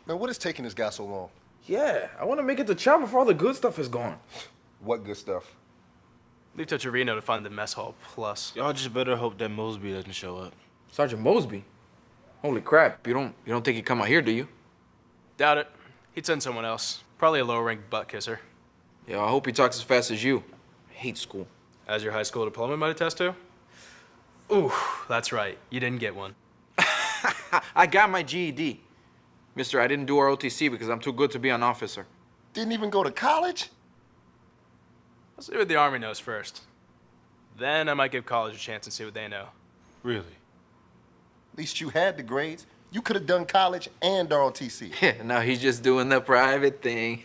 Man, what is taking this guy so long? Yeah, I want to make it to chow before all the good stuff is gone. What good stuff? Leave to Torino to find the mess hall plus. Y'all just better hope that Mosby doesn't show up. Sergeant Mosby? Holy crap, you don't think he'd come out here, do you? Doubt it. He'd send someone else. Probably a low-ranked butt kisser. Yeah, I hope he talks as fast as you. I hate school. As your high school diploma might attest to? Ooh, that's right. You didn't get one. I got my GED. Mister, I didn't do ROTC because I'm too good to be an officer. Didn't even go to college? Let's see what the Army knows first. Then I might give college a chance and see what they know. Really? At least you had the grades. You could have done college and ROTC. Yeah, now he's just doing the private thing.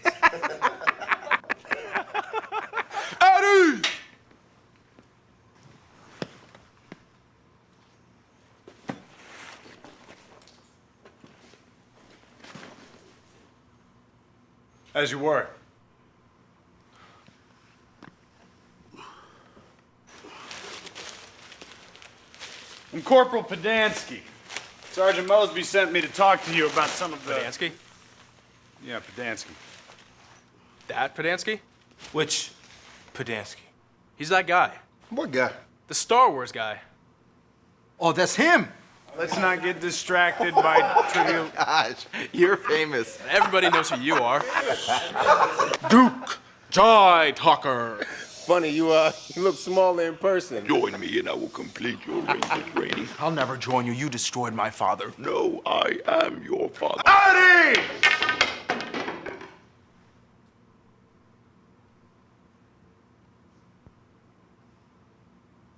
Eddie! As you were. I'm Corporal Padansky. Sergeant Mosby sent me to talk to you about some of the... Padansky? Yeah, Padansky. That Padansky? Which Padansky? He's that guy. What guy? The Star Wars guy. Oh, that's him! Let's not get distracted by trivial... Gosh, you're famous. Everybody knows who you are. Duke Joy Talker. Funny, you look smaller in person. Join me and I will complete your ranger training. I'll never join you. You destroyed my father. No, I am your father. Eddie!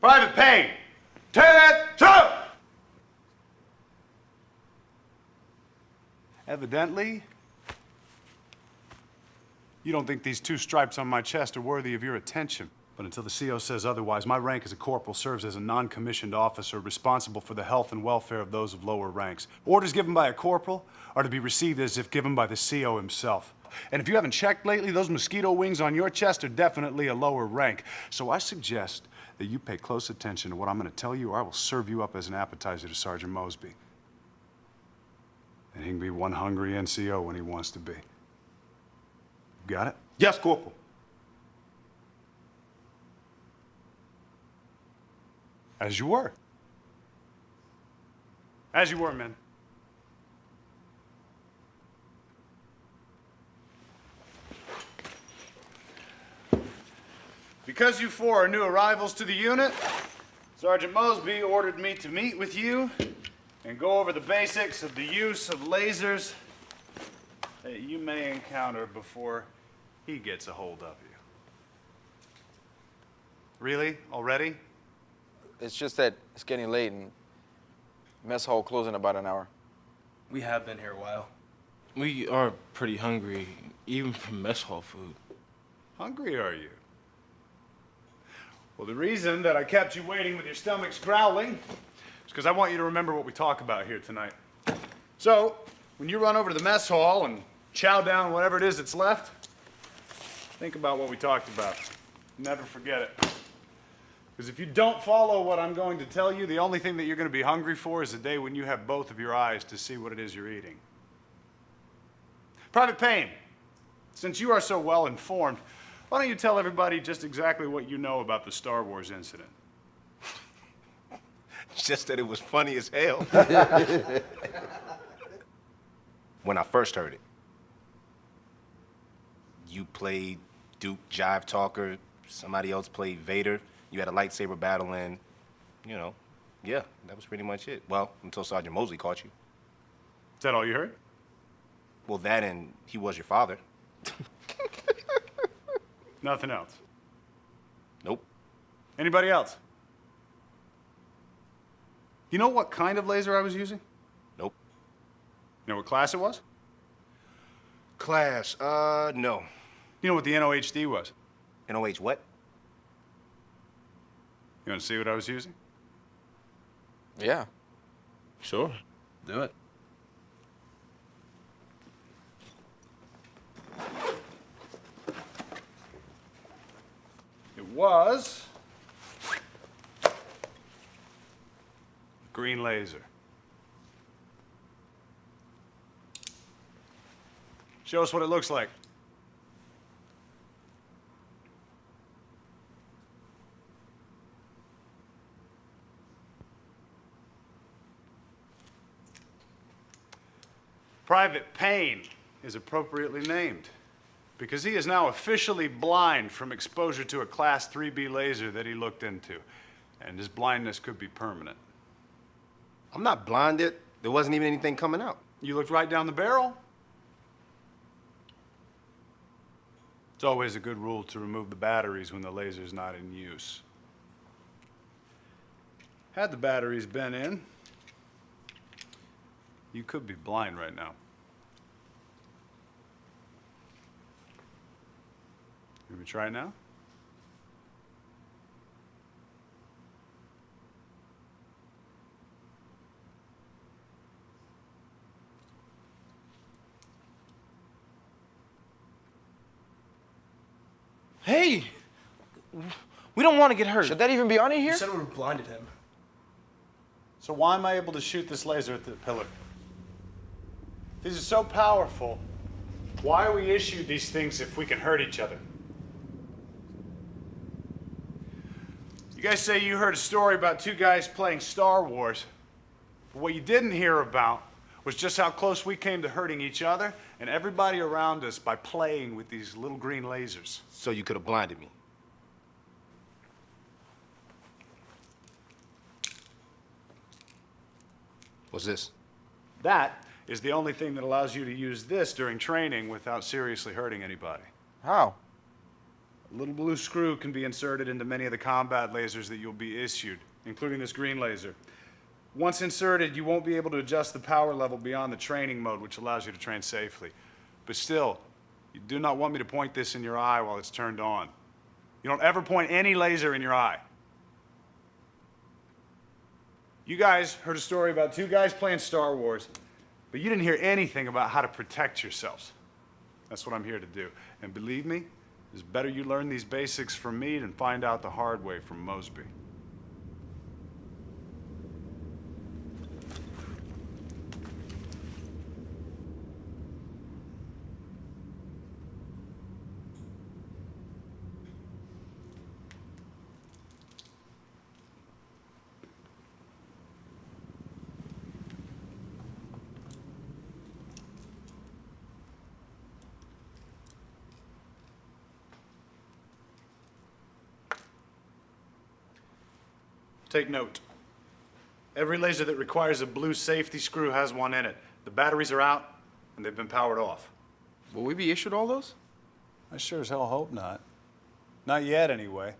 Private Payne! Attention! Evidently, you don't think these two stripes on my chest are worthy of your attention. But until the CO says otherwise, my rank as a corporal serves as a non-commissioned officer responsible for the health and welfare of those of lower ranks. Orders given by a corporal are to be received as if given by the CO himself. And if you haven't checked lately, those mosquito wings on your chest are definitely a lower rank. So I suggest that you pay close attention to what I'm going to tell you, or I will serve you up as an appetizer to Sergeant Mosby. And he can be one hungry NCO when he wants to be. Got it? Yes, Corporal. As you were. As you were, men. Because you four are new arrivals to the unit, Sergeant Mosby ordered me to meet with you and go over the basics of the use of lasers that you may encounter before he gets a hold of you. Really? Already? It's just that it's getting late and mess hall closing in about an hour. We have been here a while. We are pretty hungry, even from mess hall food. Hungry, are you? Well, the reason that I kept you waiting with your stomachs growling is because I want you to remember what we talk about here tonight. So, when you run over to the mess hall and chow down whatever it is that's left, think about what we talked about. Never forget it. Because if you don't follow what I'm going to tell you, the only thing that you're going to be hungry for is the day when you have both of your eyes to see what it is you're eating. Private Payne, since you are so well informed, why don't you tell everybody just exactly what you know about the Star Wars incident? Just that it was funny as hell. When I first heard it, you played Duke Jive Talker, somebody else played Vader, you had a lightsaber battle, and, you know, yeah, that was pretty much it. Well, until Sergeant Mosley caught you. Is that all you heard? Well, that and he was your father. Nothing else? Nope. Anybody else? You know what kind of laser I was using? Nope. You know what class it was? Class, no. You know what the NOHD was? NOH what? You want to see what I was using? Yeah. Sure. Do it. It was green laser. Show us what it looks like. Private Payne is appropriately named because he is now officially blind from exposure to a Class 3B laser that he looked into, and his blindness could be permanent. I'm not blinded. There wasn't even anything coming out. You looked right down the barrel. It's always a good rule to remove the batteries when the laser's not in use. Had the batteries been in, you could be blind right now. Let me try it now. Hey! We don't want to get hurt. Should that even be on in You here? said we blinded him. So why am I able to shoot this laser at the pillar? These are so powerful. Why are we issued these things if we can hurt each other? You guys say you heard a story about two guys playing Star Wars. But what you didn't hear about was just how close we came to hurting each other and everybody around us by playing with these little green lasers. So you could have blinded me. What's this? That is the only thing that allows you to use this during training without seriously hurting anybody. How? A little blue screw can be inserted into many of the combat lasers that you'll be issued, including this green laser. Once inserted, you won't be able to adjust the power level beyond the training mode, which allows you to train safely. But still, you do not want me to point this in your eye while it's turned on. You don't ever point any laser in your eye. You guys heard a story about two guys playing Star Wars, but you didn't hear anything about how to protect yourselves. That's what I'm here to do. And believe me, it's better you learn these basics from me than find out the hard way from Mosby. Take note. Every laser that requires a blue safety screw has one in it. The batteries are out, and they've been powered off. Will we be issued all those? I sure as hell hope not. Not yet, anyway.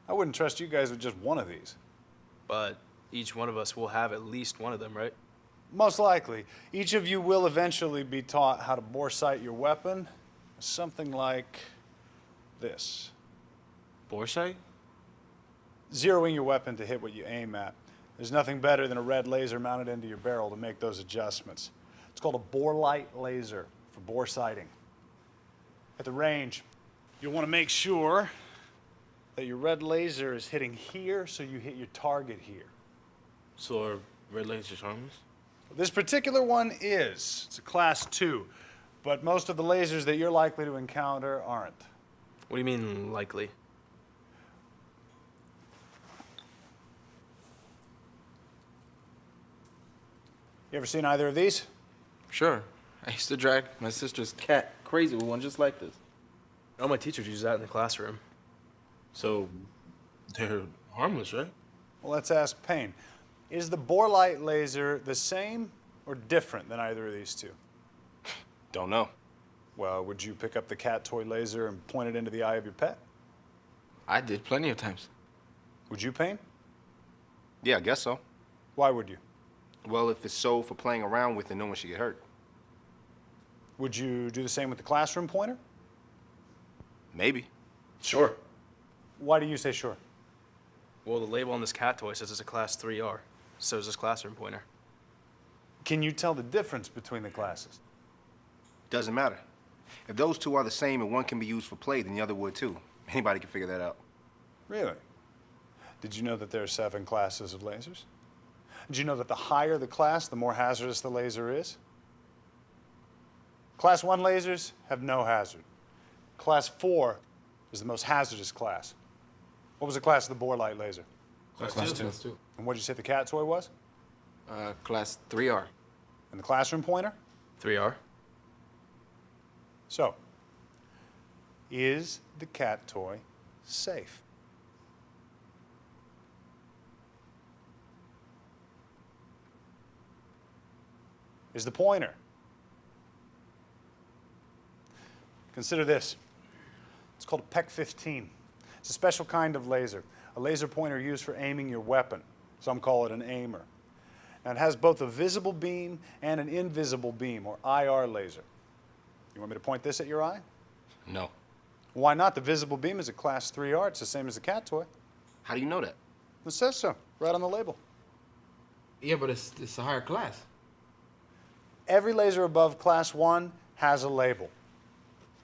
I wouldn't trust you guys with just one of these. But each one of us will have at least one of them, right? Most likely. Each of you will eventually be taught how to bore sight your weapon. Something like this. Bore sight? Zeroing your weapon to hit what you aim at. There's nothing better than a red laser mounted into your barrel to make those adjustments. It's called a bore light laser for bore sighting. At the range, you'll want to make sure that your red laser is hitting here so you hit your target here. So are red lasers harmless? This particular one is. It's a class 2, but most of the lasers that you're likely to encounter aren't. What do you mean, likely? You ever seen either of these? Sure. I used to drag my sister's cat crazy with one just like this. All my teachers use that in the classroom. So they're harmless, right? Well, let's ask Payne. Is the bore light laser the same or different than either of these two? Don't know. Well, would you pick up the cat toy laser and point it into the eye of your pet? I did plenty of times. Would you, Payne? Yeah, I guess so. Why would you? Well, if it's sold for playing around with, then no one should get hurt. Would you do the same with the classroom pointer? Maybe. Sure. Why do you say sure? Well, the label on this cat toy says it's a class 3R. So is this classroom pointer. Can you tell the difference between the classes? Doesn't matter. If those two are the same and one can be used for play, then the other would too. Anybody can figure that out. Really? Did you know that there are 7 classes of lasers? Did you know that the higher the class, the more hazardous the laser is? Class 1 lasers have no hazard. Class 4 is the most hazardous class. What was the class of the bore light laser? Class 2. And what did you say the cat toy was? Class 3R. And the classroom pointer? 3R. So, is the cat toy safe? Is the pointer? Consider this. It's called a PEC-15. It's a special kind of laser, a laser pointer used for aiming your weapon. Some call it an aimer. Now, it has both a visible beam and an invisible beam, or IR laser. You want me to point this at your eye? No. Why not? The visible beam is a class 3R. It's the same as the cat toy. How do you know that? It says so, right on the label. Yeah, but it's a higher class. Every laser above class 1 has a label.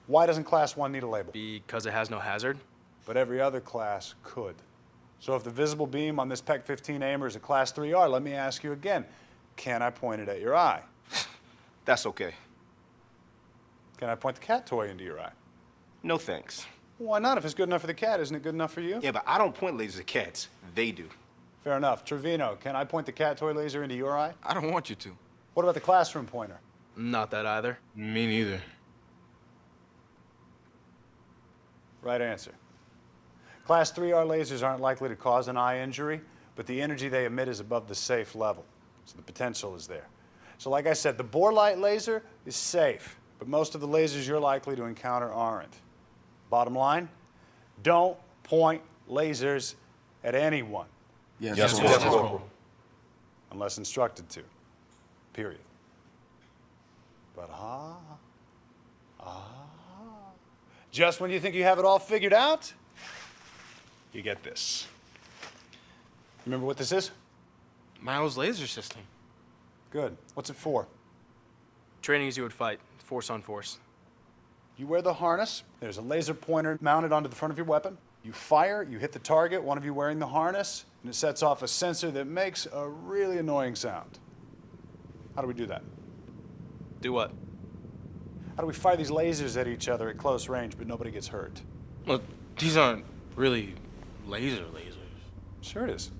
Why doesn't class 1 need a label? Because it has no hazard. But every other class could. So if the visible beam on this PEC-15 aimer is a class 3R, let me ask you again, can I point it at your eye? That's okay. Can I point the cat toy into your eye? No thanks. Why not? If it's good enough for the cat, isn't it good enough for you? Yeah, but I don't point lasers at cats. They do. Fair enough. Trevino, can I point the cat toy laser into your eye? I don't want you to. What about the classroom pointer? Not that either. Me neither. Right answer. Class 3R lasers aren't likely to cause an eye injury, but the energy they emit is above the safe level, so the potential is there. So like I said, the bore light laser is safe, but most of the lasers you're likely to encounter aren't. Bottom line, don't point lasers at anyone Yes, unless instructed to, period. But just when you think you have it all figured out, you get this. Remember what this is? Miles' laser system. Good. What's it for? Training as you would fight, force on force. You wear the harness. There's a laser pointer mounted onto the front of your weapon. You fire, you hit the target, one of you wearing the harness, and it sets off a sensor that makes a really annoying sound. How do we do that? Do what? How do we fire these lasers at each other at close range, but nobody gets hurt? Well, these aren't really lasers. Sure it is.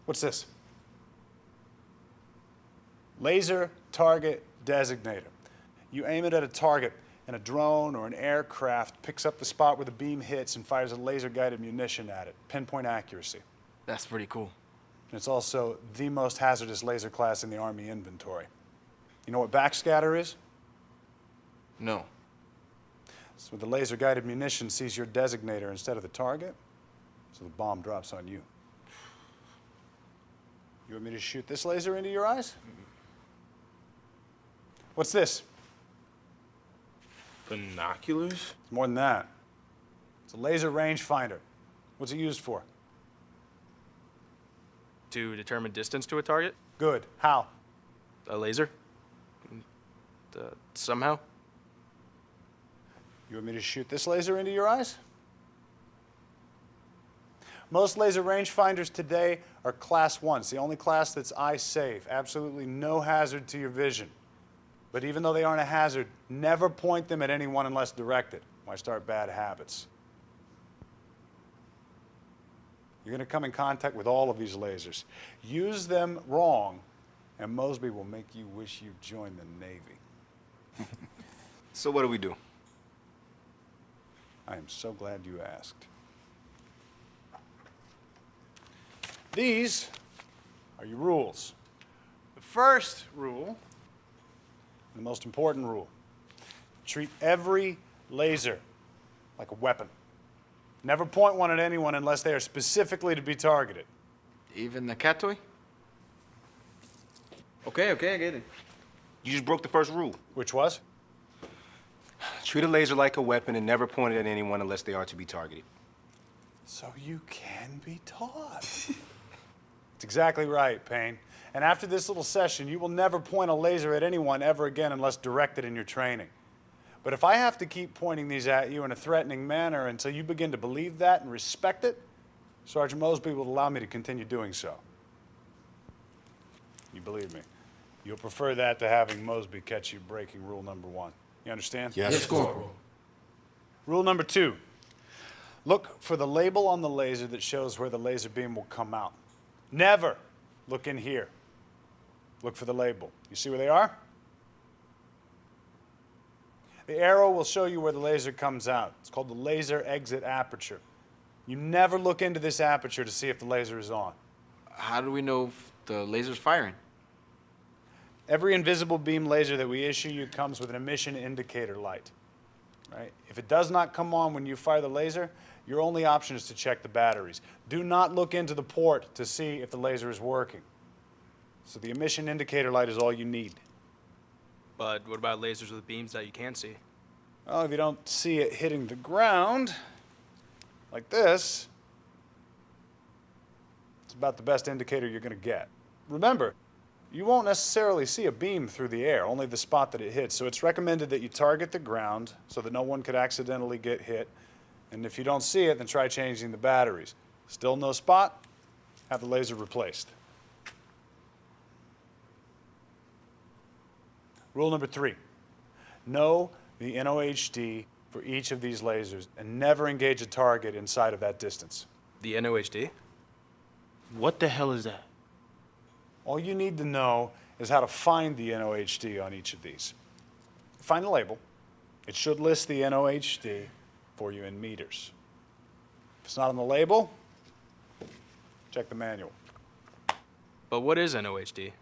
What's this? Laser target designator. You aim it at a target, and a drone or an aircraft picks up the spot where the beam hits and fires a laser-guided munition at it. Pinpoint accuracy. That's pretty cool. And it's also the most hazardous laser class in the Army inventory. You know what backscatter is? No. It's when the laser-guided munition sees your designator instead of the target, so the bomb drops on you. You want me to shoot this laser into your eyes? What's this? Binoculars? It's more than that. It's a laser rangefinder. What's it used for? To determine distance to a target? Good. How? A laser? Somehow? You want me to shoot this laser into your eyes? Most laser rangefinders today are class 1. It's the only class that's eye safe. Absolutely no hazard to your vision. But even though they aren't a hazard, never point them at anyone unless directed. Why start bad habits? You're going to come in contact with all of these lasers. Use them wrong, and Mosby will make you wish you joined the Navy. So what do we do? I am so glad you asked. These are your rules. The first rule, the most important rule, treat every laser like a weapon. Never point one at anyone unless they are specifically to be targeted. Even the cat toy? Okay, I get it. You just broke the first rule. Which was? Treat a laser like a weapon and never point it at anyone unless they are to be targeted. So you can be taught. That's exactly right, Payne. And after this little session, you will never point a laser at anyone ever again unless directed in your training. But if I have to keep pointing these at you in a threatening manner until you begin to believe that and respect it, Sergeant Mosby will allow me to continue doing so. You believe me. You'll prefer that to having Mosby catch you breaking rule number 1. You understand? Yes, Corporal. Rule number 2. Look for the label on the laser that shows where the laser beam will come out. Never look in here. Look for the label. You see where they are? The arrow will show you where the laser comes out. It's called the laser exit aperture. You never look into this aperture to see if the laser is on. How do we know if the laser's firing? Every invisible beam laser that we issue you comes with an emission indicator light. Right? If it does not come on when you fire the laser, your only option is to check the batteries. Do not look into the port to see if the laser is working. So the emission indicator light is all you need. But what about lasers with beams that you can't see? Well, if you don't see it hitting the ground, like this, it's about the best indicator you're going to get. Remember, you won't necessarily see a beam through the air, only the spot that it hits. So it's recommended that you target the ground so that no one could accidentally get hit. And if you don't see it, then try changing the batteries. Still no spot? Have the laser replaced. Rule number 3. Know the NOHD for each of these lasers and never engage a target inside of that distance. The NOHD? What the hell is that? All you need to know is how to find the NOHD on each of these. Find the label. It should list the NOHD for you in meters. If it's not on the label, check the manual. But what is NOHD?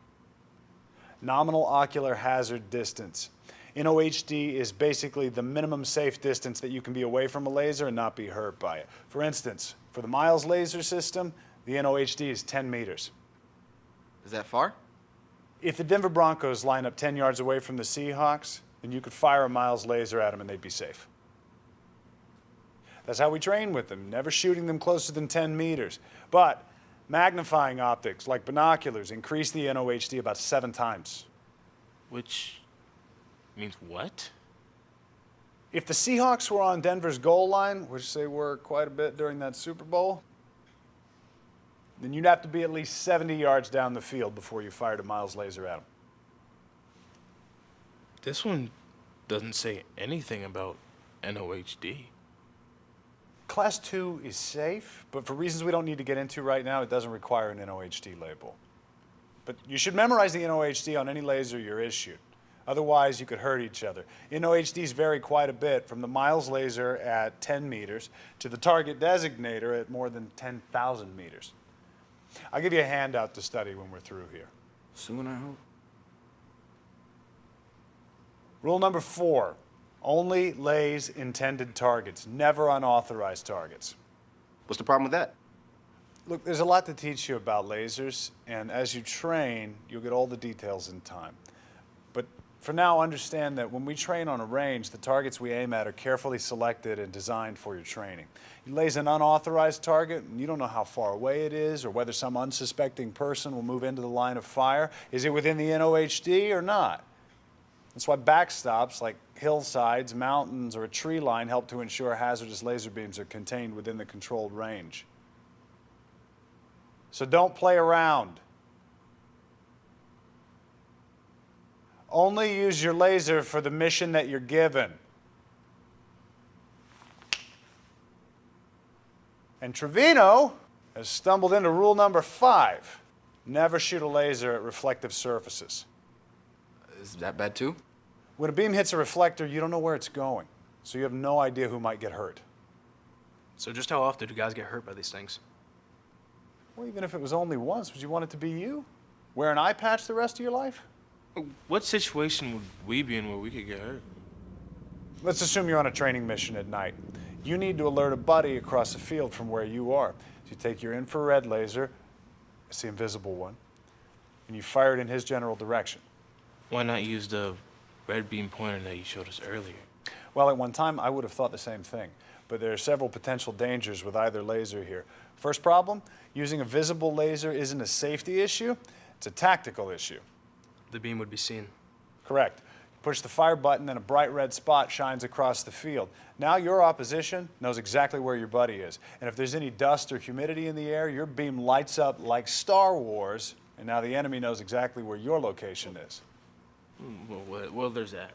Nominal ocular hazard distance. NOHD is basically the minimum safe distance that you can be away from a laser and not be hurt by it. For instance, for the Miles laser system, the NOHD is 10 meters. Is that far? If the Denver Broncos line up 10 yards away from the Seahawks, then you could fire a Miles laser at them and they'd be safe. That's how we train with them, never shooting them closer than 10 meters. But magnifying optics, like binoculars, increase the NOHD about 7 times. Which means what? If the Seahawks were on Denver's goal line, which they were quite a bit during that Super Bowl, then you'd have to be at least 70 yards down the field before you fired a Miles laser at them. This one doesn't say anything about NOHD. Class 2 is safe, but for reasons we don't need to get into right now, it doesn't require an NOHD label. But you should memorize the NOHD on any laser you're issued. Otherwise, you could hurt each other. NOHDs vary quite a bit from the Miles laser at 10 meters to the target designator at more than 10,000 meters. I'll give you a handout to study when we're through here. Soon, I hope. Rule number 4, only lays intended targets, never unauthorized targets. What's the problem with that? Look, there's a lot to teach you about lasers, and as you train, you'll get all the details in time. But for now, understand that when we train on a range, the targets we aim at are carefully selected and designed for your training. You lays an unauthorized target, and you don't know how far away it is or whether some unsuspecting person will move into the line of fire. Is it within the NOHD or not? That's why backstops like hillsides, mountains, or a tree line help to ensure hazardous laser beams are contained within the controlled range. So don't play around. Only use your laser for the mission that you're given. And Trevino has stumbled into rule number 5. Never shoot a laser at reflective surfaces. Is that bad too? When a beam hits a reflector, you don't know where it's going, so you have no idea who might get hurt. So just how often do guys get hurt by these things? Well, even if it was only once, would you want it to be you? Wear an eye patch the rest of your life? What situation would we be in where we could get hurt? Let's assume you're on a training mission at night. You need to alert a buddy across the field from where you are. So you take your infrared laser, it's the invisible one, and you fire it in his general direction. Why not use the red beam pointer that you showed us earlier? Well, at one time, I would have thought the same thing, but there are several potential dangers with either laser here. First problem, using a visible laser isn't a safety issue, it's a tactical issue. The beam would be seen. Correct. Push the fire button and a bright red spot shines across the field. Now your opposition knows exactly where your buddy is. And if there's any dust or humidity in the air, your beam lights up like Star Wars, and now the enemy knows exactly where your location is. Well, there's that.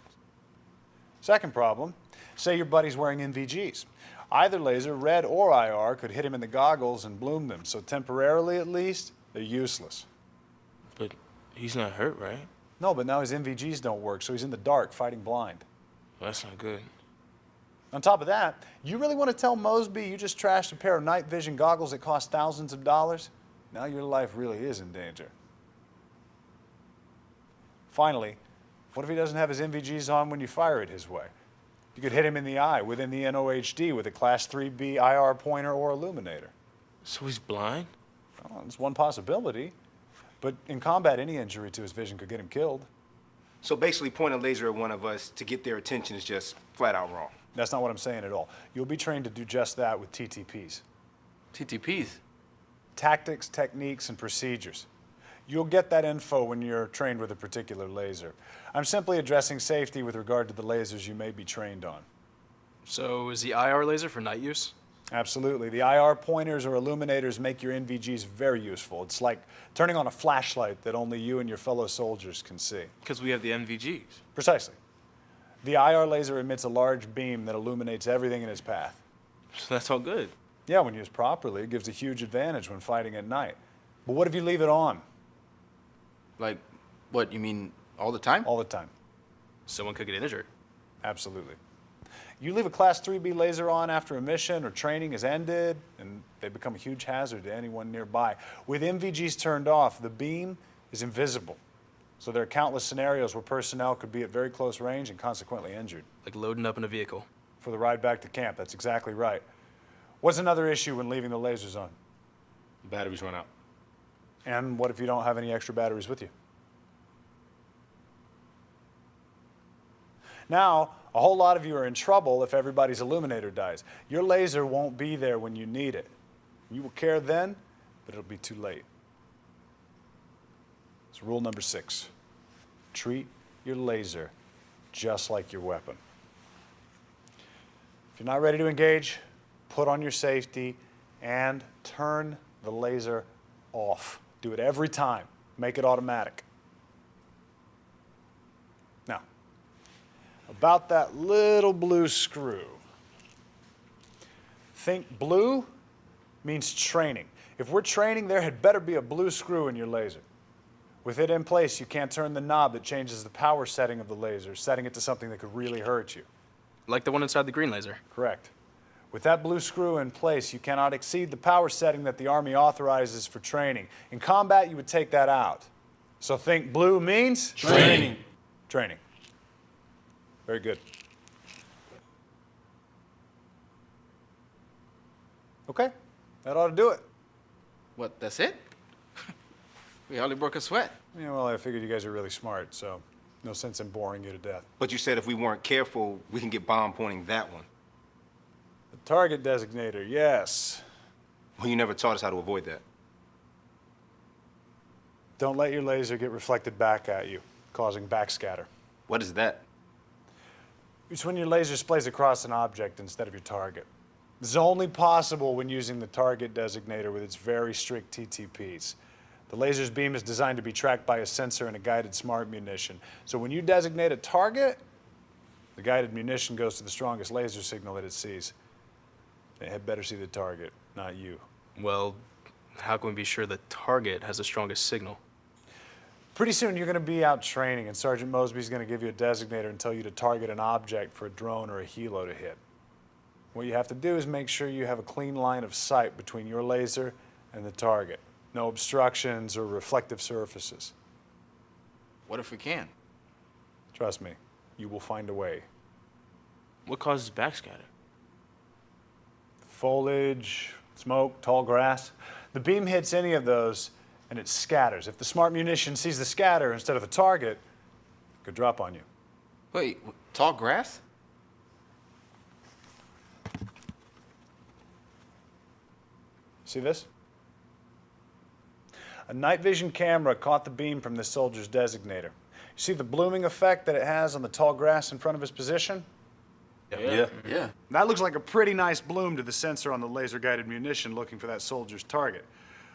Second problem, say your buddy's wearing NVGs. Either laser, red or IR, could hit him in the goggles and bloom them, so temporarily at least, they're useless. But he's not hurt, right? No, but now his NVGs don't work, so he's in the dark fighting blind. Well, that's not good. On top of that, you really want to tell Mosby you just trashed a pair of night vision goggles that cost thousands of dollars? Now your life really is in danger. Finally, what if he doesn't have his NVGs on when you fire it his way? You could hit him in the eye within the NOHD with a Class 3B IR pointer or illuminator. So he's blind? Well, it's one possibility. But in combat, any injury to his vision could get him killed. So basically, point a laser at one of us to get their attention is just flat out wrong. That's not what I'm saying at all. You'll be trained to do just that with TTPs. TTPs. Tactics, techniques, and procedures. You'll get that info when you're trained with a particular laser. I'm simply addressing safety with regard to the lasers you may be trained on. So is the IR laser for night use? Absolutely. The IR pointers or illuminators make your NVGs very useful. It's like turning on a flashlight that only you and your fellow soldiers can see. Because we have the NVGs. Precisely. The IR laser emits a large beam that illuminates everything in its path. So that's all good. Yeah, when used properly, it gives a huge advantage when fighting at night. But what if you leave it on Like, what, you mean all the time? all the time? Someone could get injured. Absolutely. You leave a Class 3B laser on after a mission or training is ended, and they become a huge hazard to anyone nearby. With NVGs turned off, the beam is invisible. So there are countless scenarios where personnel could be at very close range and consequently injured. Like loading up in a vehicle. For the ride back to camp, that's exactly right. What's another issue when leaving the lasers on? Batteries run out. And what if you don't have any extra batteries with you? Now, a whole lot of you are in trouble if everybody's illuminator dies. Your laser won't be there when you need it. You will care then, but it'll be too late. It's rule number 6. Treat your laser just like your weapon. If you're not ready to engage, put on your safety and turn the laser off. Do it every time. Make it automatic. Now, about that little blue screw. Think blue means training. If we're training, there had better be a blue screw in your laser. With it in place, you can't turn the knob that changes the power setting of the laser, setting it to something that could really hurt you. Like the one inside the green laser. Correct. With that blue screw in place, you cannot exceed the power setting that the Army authorizes for training. In combat, you would take that out. So think blue means? Training. Training. Very good. Okay, that ought to do it. What, that's it? We hardly broke a sweat. Yeah, well, I figured you guys are really smart, so no sense in boring you to death. But you said if we weren't careful, we can get bomb pointing that one. The target designator, yes. Well, you never taught us how to avoid that. Don't let your laser get reflected back at you, causing backscatter. What is that? It's when your laser splays across an object instead of your target. This is only possible when using the target designator with its very strict TTPs. The laser's beam is designed to be tracked by a sensor and a guided smart munition. So when you designate a target, the guided munition goes to the strongest laser signal that it sees. It had better see the target, not you. Well, how can we be sure the target has the strongest signal? Pretty soon you're going to be out training, and Sergeant Mosby's going to give you a designator and tell you to target an object for a drone or a helo to hit. What you have to do is make sure you have a clean line of sight between your laser and the target. No obstructions or reflective surfaces. What if we can? Trust me, you will find a way. What causes backscatter? Foliage, smoke, tall grass. The beam hits any of those and it scatters. If the smart munition sees the scatter instead of the target, it could drop on you. Wait, tall grass? See this? A night vision camera caught the beam from the soldier's designator. See the blooming effect that it has on the tall grass in front of his position? Yeah. Yeah. That looks like a pretty nice bloom to the sensor on the laser-guided munition looking for that soldier's target.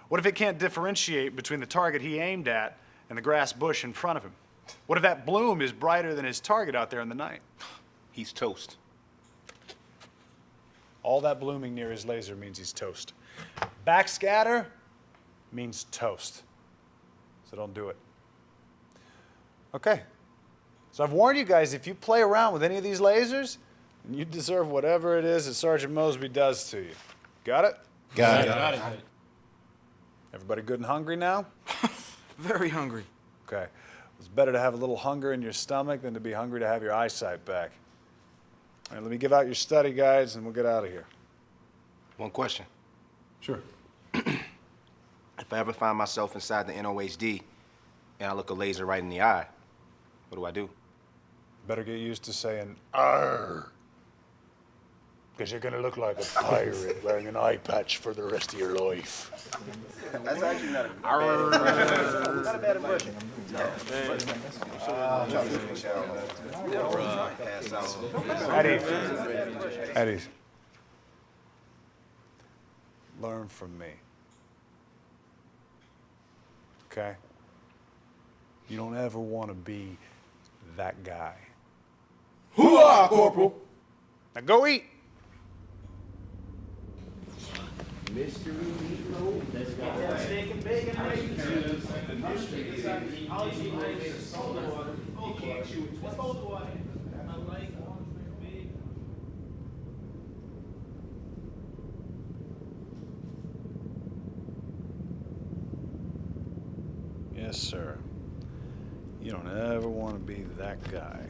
What if it can't differentiate between the target he aimed at and the grass bush in front of him? What if that bloom is brighter than his target out there in the night? He's toast. All that blooming near his laser means he's toast. Backscatter means toast. So don't do it. Okay. So I've warned you guys, if you play around with any of these lasers, you deserve whatever it is that Sergeant Mosby does to you. Got it? Got it. Everybody good and hungry now? Very hungry. Okay. It's better to have a little hunger in your stomach than to be hungry to have your eyesight back. All right, let me give out your study guides and we'll get out of here. One question. Sure. If I ever find myself inside the NOHD and I look a laser right in the eye, what do I do? Better get used to saying, "Arr," because you're going to look like a pirate wearing an eye patch for the rest of your life. That's actually not a bad impression. Eddie. Learn from me. Okay? You don't ever want to be that guy. Hoo-ah, Corporal! Now go eat. Yes, sir. You don't ever want to be that guy.